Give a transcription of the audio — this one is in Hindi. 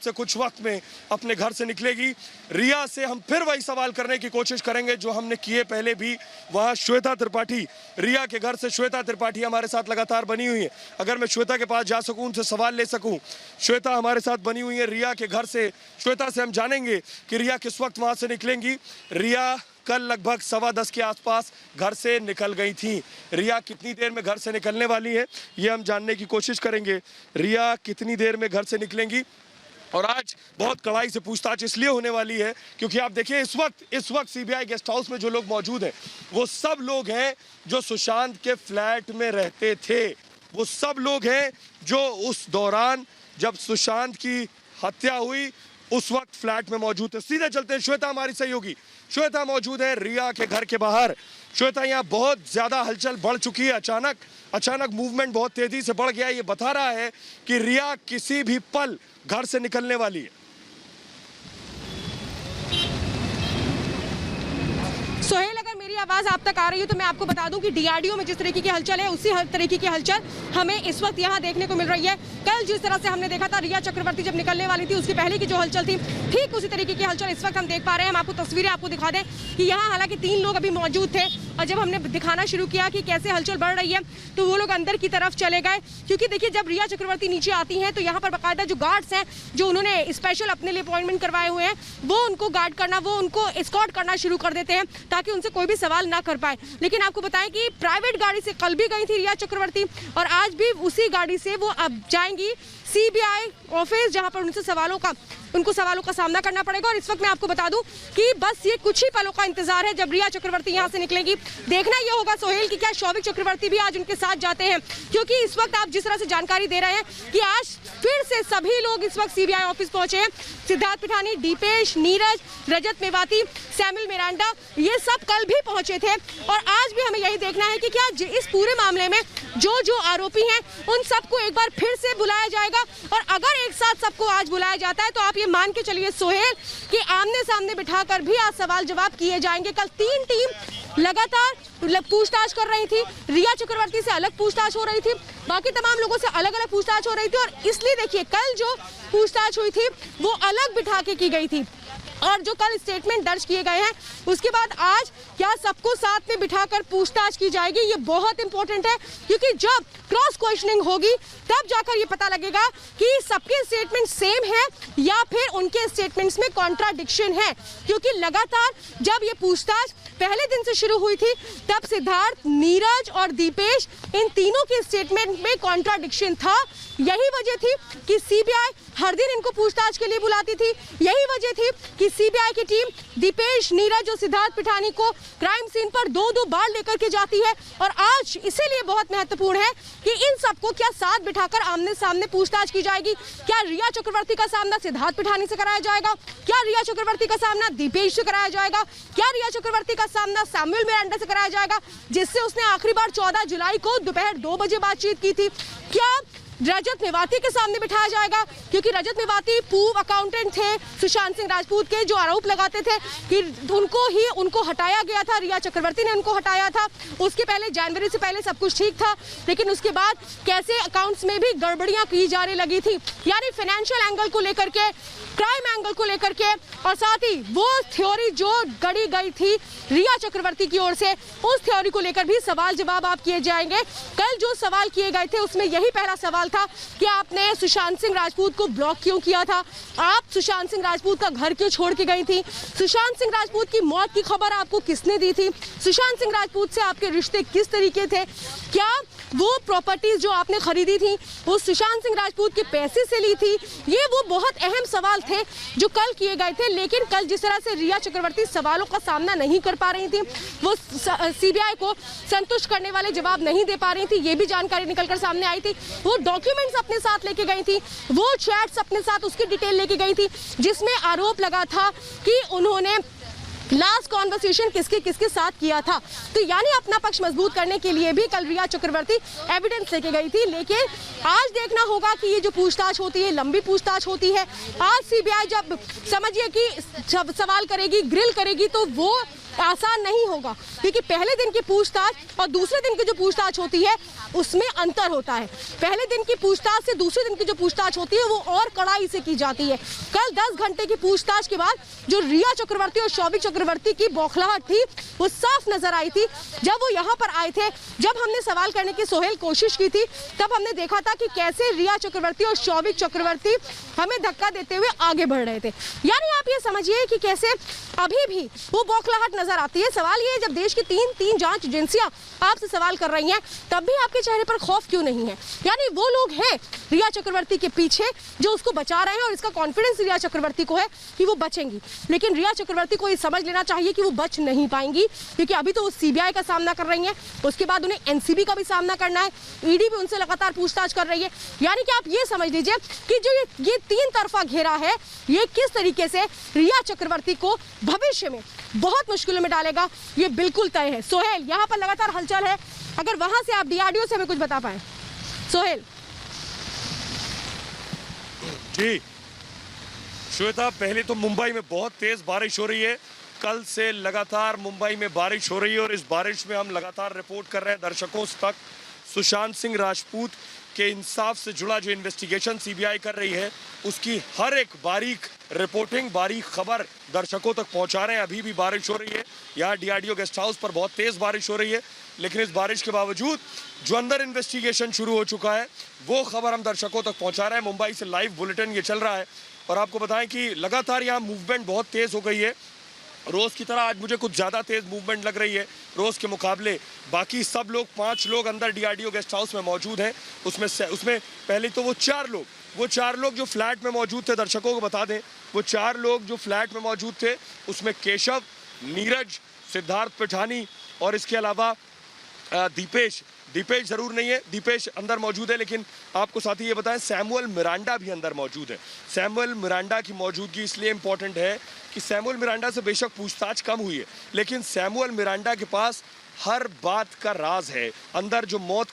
से कुछ वक्त में अपने घर से निकलेगी। रिया से हम फिर वही सवाल करने की कोशिश करेंगे जो हमने किए पहले भी। वहाँ श्वेता त्रिपाठी, रिया के घर से श्वेता त्रिपाठी हमारे साथ लगातार बनी हुई है। अगर मैं श्वेता के पास जा सकूं, उनसे सवाल ले सकूं। श्वेता हमारे साथ बनी हुई है रिया के घर से। श्वेता से हम जानेंगे कि रिया किस वक्त वहाँ से निकलेंगी। रिया कल लगभग 10:15 के आसपास घर से निकल गई थी। रिया कितनी देर में घर से निकलने वाली है, ये हम जानने की कोशिश करेंगे। रिया कितनी देर में घर से निकलेंगी, और आज बहुत कड़ाई से पूछताछ इसलिए होने वाली है क्योंकि आप देखिए इस वक्त सीबीआई गेस्ट हाउस में जो लोग मौजूद हैं वो सब लोग हैं जो सुशांत के फ्लैट में रहते थे। वो सब लोग हैं जो उस दौरान जब सुशांत की हत्या हुई उस वक्त फ्लैट में मौजूद थे। सीधे चलते हैं, श्वेता हमारी सहयोगी श्वेता मौजूद है रिया के घर के बाहर। श्वेता, यहाँ बहुत ज्यादा हलचल बढ़ चुकी है। अचानक मूवमेंट बहुत तेजी से बढ़ गया। ये बता रहा है कि रिया किसी भी पल घर से निकलने वाली है। सोहेल, अगर मेरी आवाज आप तक आ रही है तो मैं आपको बता दूं कि डीआरडीओ में जिस तरीके की हलचल है उसी तरीके की हलचल हमें इस वक्त यहाँ देखने को मिल रही है। कल जिस तरह से हमने देखा था रिया चक्रवर्ती जब निकलने वाली थी उसके पहले की जो हलचल थी, ठीक उसी तरीके की हलचल इस वक्त हम देख पा रहे हैं। हम आपको तस्वीरें आपको दिखा दें कि यहाँ हालांकि 3 लोग अभी मौजूद थे और जब हमने दिखाना शुरू किया कि कैसे हलचल बढ़ रही है तो वो लोग अंदर की तरफ चले गए, क्योंकि देखिए जब रिया चक्रवर्ती नीचे आती हैं तो यहाँ पर बाकायदा जो गार्ड्स हैं जो उन्होंने स्पेशल अपने लिए अपॉइंटमेंट करवाए हुए हैं वो उनको गार्ड करना, वो उनको एस्कॉर्ट करना शुरू कर देते हैं ताकि उनसे कोई भी सवाल ना कर पाए। लेकिन आपको बताएं कि प्राइवेट गाड़ी से कल भी गई थी रिया चक्रवर्ती और आज भी उसी गाड़ी से वो अब जाएंगी सीबीआई ऑफिस, जहां पर उनको सवालों का सामना करना पड़ेगा। और इस वक्त मैं आपको बता दूं कि बस ये कुछ ही पलों का इंतजार है जब रिया चक्रवर्ती यहां से निकलेगी। देखना ये होगा सोहेल कि क्या शौविक चक्रवर्ती भी आज उनके साथ जाते हैं, क्योंकि इस वक्त आप जिस तरह से जानकारी दे रहे हैं कि आज फिर से सभी लोग इस वक्त सीबीआई ऑफिस पहुंचे हैं। सिद्धार्थ पिठानी, दीपेश, नीरज, रजत मेवाती, सैमुअल मिरांडा, ये सब कल भी पहुंचे थे और आज भी हमें यही देखना है कि क्या इस पूरे मामले में जो आरोपी हैं उन सबको एक बार फिर से बुलाया जाएगा। और अगर एक साथ सबको आज बुलाया जाता है तो आप ये मान के चलिए सोहेल कि आमने सामने बिठाकर भी आज सवाल जवाब किए जाएंगे। कल 3 टीम लगातार पूछताछ कर रही थी, रिया चक्रवर्ती से अलग पूछताछ हो रही थी, बाकी तमाम लोगों से अलग अलग पूछताछ हो रही थी। और इसलिए देखिए कल जो पूछताछ हुई थी वो अलग बिठा के की गई थी और जो कल स्टेटमेंट दर्ज किए गए हैं उसके बाद आज क्या सबको साथ में बिठाकर पूछताछ की जाएगी, ये बहुत इंपॉर्टेंट है, क्योंकि जब क्रॉस क्वेश्चनिंग होगी तब जाकर ये पता लगेगा कि सबके स्टेटमेंट सेम है या फिर उनके स्टेटमेंट्स में कॉन्ट्राडिक्शन है। क्योंकि लगातार जब ये पूछताछ पहले दिन से शुरू हुई थी तब सिद्धार्थ, नीरज और दीपेश, इन तीनों के स्टेटमेंट में कॉन्ट्राडिक्शन था। यही वजह थी कि सीबीआई हर दिन इनको पूछताछ के लिए बुलाती थी। यही वजह थी कि सीबीआई की टीम दीपेश, नीरज और सिद्धार्थ पिठानी को क्राइम सीन पर 2-2 बार लेकर के जाती है। और आज इसीलिए बहुत महत्वपूर्ण है कि इन सबको क्या साथ बिठाकर आमने सामने पूछताछ की जाएगी। क्या रिया चक्रवर्ती का सामना सिद्धार्थ पिठानी से कराया जाएगा, क्या रिया चक्रवर्ती का सामना दीपेश से कराया जाएगा, क्या रिया चक्रवर्ती का सामना सैमुअल मिरांडा से कराया जाएगा जिससे उसने आखिरी बार 14 जुलाई को दोपहर 2 बजे बातचीत की थी, क्या रजत मेवाती के सामने बिठाया जाएगा, क्योंकि रजत मेवाती पूर्व अकाउंटेंट थे सुशांत सिंह राजपूत के, जो आरोप लगाते थे कि उनको हटाया गया था, रिया चक्रवर्ती ने उनको हटाया था। उसके पहले जनवरी से पहले सब कुछ ठीक था, लेकिन उसके बाद कैसे अकाउंट्स में भी गड़बड़ियां की जाने लगी थी, यानी फाइनेंशियल एंगल को लेकर के, क्राइम एंगल को लेकर के, और साथ ही वो थ्योरी जो गढ़ी गई थी रिया चक्रवर्ती की ओर से, उस थ्योरी को लेकर भी सवाल जवाब आप किए जाएंगे। कल जो सवाल किए गए थे उसमें यही पहला सवाल था कि आपने सुशांत सिंह राजपूत को ब्लॉक क्यों किया था, आप सुशांत सिंह राजपूत का घर क्यों छोड़ के गई थी, सुशांत सिंह राजपूत की मौत की खबर आपको किसने दी थी, सुशांत सिंह राजपूत से आपके रिश्ते किस तरीके थे, क्या वो प्रॉपर्टीज जो आपने खरीदी थी वो सुशांत सिंह राजपूत के पैसे से ली थी। ये वो बहुत अहम सवाल थे जो कल किए गए थे। लेकिन कल जिस तरह से रिया चक्रवर्ती सवालों का सामना नहीं कर पा रही थी, वो सीबीआई को संतुष्ट करने वाले जवाब नहीं दे पा रही थी, ये भी जानकारी निकलकर सामने आई थी। वो डॉक्यूमेंट्स अपने साथ लेके गई थी, वो चैट्स अपने साथ उसकी डिटेल लेके गई थी जिसमें आरोप लगा था कि उन्होंने लास्ट कॉन्वर्सेशन किसके साथ किया था। तो यानी अपना पक्ष मजबूत करने के लिए भी कल रिया चक्रवर्ती एविडेंस लेके गई थी। लेकिन आज देखना होगा कि ये जो पूछताछ होती है, लंबी पूछताछ होती है। आज सीबीआई जब समझिए कि जब सवाल करेगी, ग्रिल करेगी, तो वो आसान नहीं होगा, क्योंकि पहले दिन की पूछताछ और दूसरे दिन की जो पूछताछ होती है उसमें अंतर होता है। पहले दिन की पूछताछ से दूसरे दिन की जो पूछताछ होती है वो और कड़ाई से की जाती है। कल 10 घंटे की पूछताछ के बाद जो रिया चक्रवर्ती और शौविक चक्रवर्ती की बौखलाहट थी वो साफ नजर आई थी। जब वो यहाँ पर आए थे, जब हमने सवाल करने की सोहेल कोशिश की थी, तब हमने देखा था कि कैसे रिया चक्रवर्ती और शौविक चक्रवर्ती हमें धक्का देते हुए आगे बढ़ रहे थे। यानी आप ये समझिए कि कैसे अभी भी वो बौखलाहट नजर आती है। सवाल ये है, जब देश की तीन जांच एजेंसियां आपसे सवाल कर रही हैं, तब भी आपके चेहरे पर खौफ क्यों नहीं है? यानी वो लोग हैं रिया चक्रवर्ती के पीछे जो उसको बचा रहे हैं, और इसका कॉन्फिडेंस रिया चक्रवर्ती को है कि वो बचेंगी। लेकिन रिया चक्रवर्ती को ये समझ लेना चाहिए कि वो बच नहीं पाएंगी, क्योंकि अभी तो वो सीबीआई का सामना कर रही हैं, उसके बाद उन्हें एनसीबी का भी सामना करना है, ईडी भी उनसे लगातार पूछताछ कर रही है। यानी कि आप ये समझ लीजिए कि जो ये 3 तरफा घेरा है, ये किस तरीके से रिया चक्रवर्ती को भविष्य में बहुत मुश्किलों में डालेगा, ये बिल्कुल तय है। सोहेल, यहाँ पर लगातार हलचल है, अगर वहां से आप डीआरडीओ से हमें कुछ बता पाए। सोहेल जी श्वेता, पहले तो मुंबई में बहुत तेज बारिश हो रही है। कल से लगातार मुंबई में बारिश हो रही है और इस बारिश में हम लगातार रिपोर्ट कर रहे हैं दर्शकों तक। सुशांत सिंह राजपूत के इंसाफ से जुड़ा जो इन्वेस्टिगेशन सीबीआई कर रही है, उसकी हर एक बारीक रिपोर्टिंग, बारीक खबर दर्शकों तक पहुंचा रहे हैं। अभी भी बारिश हो रही है, यहाँ डीआरडीओ गेस्ट हाउस पर बहुत तेज बारिश हो रही है, लेकिन इस बारिश के बावजूद जो अंदर इन्वेस्टिगेशन शुरू हो चुका है वो खबर हम दर्शकों तक पहुंचा रहे हैं। मुंबई से लाइव बुलेटिन ये चल रहा है और आपको बताएं कि लगातार यहाँ मूवमेंट बहुत तेज हो गई है। रोज की तरह आज मुझे कुछ ज़्यादा तेज मूवमेंट लग रही है रोज के मुकाबले। बाकी सब लोग 5 लोग अंदर डीआरडीओ गेस्ट हाउस में मौजूद हैं। उसमें पहले तो वो 4 लोग जो फ्लैट में मौजूद थे, दर्शकों को बता दें, वो 4 लोग जो फ्लैट में मौजूद थे उसमें केशव, नीरज, सिद्धार्थ पिठानी और इसके अलावा दीपेश जरूर नहीं है, दीपेश अंदर मौजूद है, लेकिन आपको साथ ही ये बताएं सैमुअल मिरांडा भी अंदर मौजूद है। सैमुअल मिरांडा की मौजूदगी इसलिए इंपॉर्टेंट है कि सैमुअल मिरांडा से बेशक पूछताछ कम हुई है, लेकिन सैमुअल मिरांडा के पास हर बात का राज है। अंदर जो मौत